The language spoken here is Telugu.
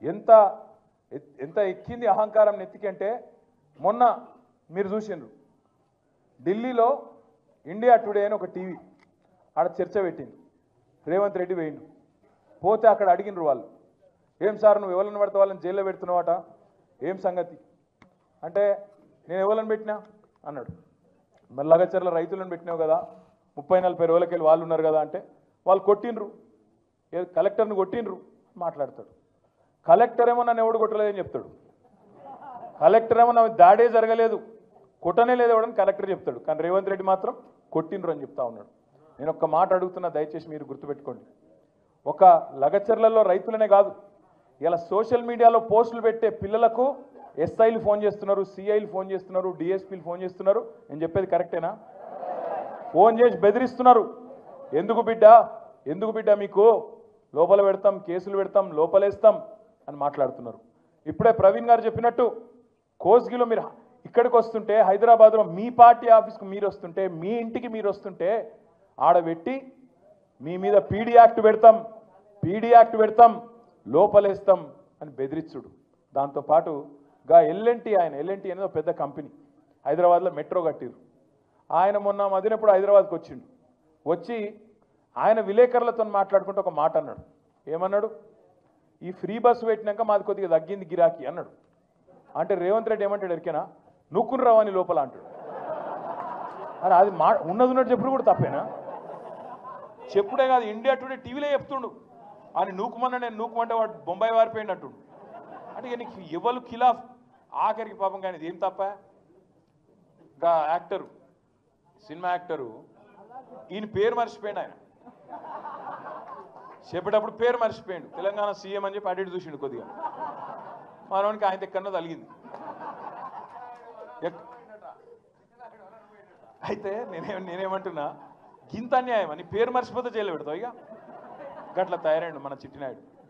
ఎంత ఎంత ఎక్కింది అహంకారం నెత్తికంటే మొన్న మీరు చూసిండ్రు ఢిల్లీలో ఇండియా టుడే అని ఒక టీవీ ఆడ చర్చ పెట్టింది. రేవంత్ రెడ్డి వేయండు పోతే అక్కడ అడిగినరు వాళ్ళు, ఏం సార్ నువ్వు ఎవరిని పడితే వాళ్ళని జైల్లో పెడుతున్నావట, ఏం సంగతి అంటే నేను ఎవరిని పెట్టినా అన్నాడు. మరి లగచర్ల రైతులను పెట్టినావు కదా, 30-40 రోజులకి వెళ్ళి వాళ్ళు ఉన్నారు కదా అంటే వాళ్ళు కొట్టినరు, కలెక్టర్ని కొట్టినరు మాట్లాడతాడు. కలెక్టర్ ఏమో నన్ను ఎవడు కొట్టలేదని చెప్తాడు. కలెక్టర్ ఏమో నా దాడే జరగలేదు కొట్టనే లేదు ఎవడని కలెక్టర్ చెప్తాడు. కానీ రేవంత్ రెడ్డి మాత్రం కొట్టినరు అని చెప్తా ఉన్నాడు. నేను ఒక్క మాట అడుగుతున్నా, దయచేసి మీరు గుర్తుపెట్టుకోండి. ఒక లగచర్లలో రైతులనే కాదు, ఇలా సోషల్ మీడియాలో పోస్టులు పెట్టే పిల్లలకు ఎస్ఐలు ఫోన్ చేస్తున్నారు, సిఐలు ఫోన్ చేస్తున్నారు, డిఎస్పీలు ఫోన్ చేస్తున్నారు. నేను చెప్పేది కరెక్టేనా? ఫోన్ చేసి బెదిరిస్తున్నారు. ఎందుకు బిడ్డ మీకు లోపల పెడతాం, కేసులు పెడతాం, లోపలేస్తాం అని మాట్లాడుతున్నారు. ఇప్పుడే ప్రవీణ్ గారు చెప్పినట్టు కోస్గిలో మీరు ఇక్కడికి వస్తుంటే, హైదరాబాద్లో మీ పార్టీ ఆఫీస్కి మీరు వస్తుంటే, మీ ఇంటికి మీరు వస్తుంటే ఆడబెట్టి మీ మీద పీడీ యాక్ట్ పెడతాం లోపలేస్తాం అని బెదిరించుడు. దాంతోపాటు గా ఎల్ఎన్టీ అనేది ఒక పెద్ద కంపెనీ, హైదరాబాద్లో మెట్రో కట్టిరు. ఆయన మొన్న మదినప్పుడు హైదరాబాద్కి వచ్చిండు. వచ్చి ఆయన విలేకరులతో మాట్లాడుకుంటూ ఒక మాట అన్నాడు. ఏమన్నాడు? ఈ ఫ్రీ బస్సు పెట్టినాక మాది కొద్దిగా తగ్గింది గిరాకీ అన్నాడు. అంటే రేవంత్ రెడ్డి ఏమంటాడు ఎరికేనా, నూక్కుని రావని లోపల అంటాడు. అని అది ఉన్నట్టు చెప్పుడు కూడా తప్పేనా? చెప్పుడే కాదు, ఇండియా టుడే టీవీలో చెప్తుండు అని నూకుమన్నా నేను నూకుమంటే వాడు బొంబాయి వారిపోయినట్టు. అంటే ఇక నీకు ఎవరు ఖిలాఫ్ ఆఖరికి పాపం. కానీ ఇది ఏం తప్ప? ఇంకా యాక్టరు, సినిమా యాక్టరు, ఈయన పేరు మర్చిపోయాడు. ఆయన చెప్పేటప్పుడు పేరు మర్చిపోయాడు. తెలంగాణ సీఎం అని చెప్పి అడిగి చూసిండు కొద్దిగా. మనవానికి ఆయన ఎక్కడో తలిగింది. అయితే నేనేమంటున్నా, గింత అన్యాయం అని పేరు మర్చిపోతే జైలు పెడతావు. ఇక గట్ల తయారైండు మన చిట్టినాయుడు.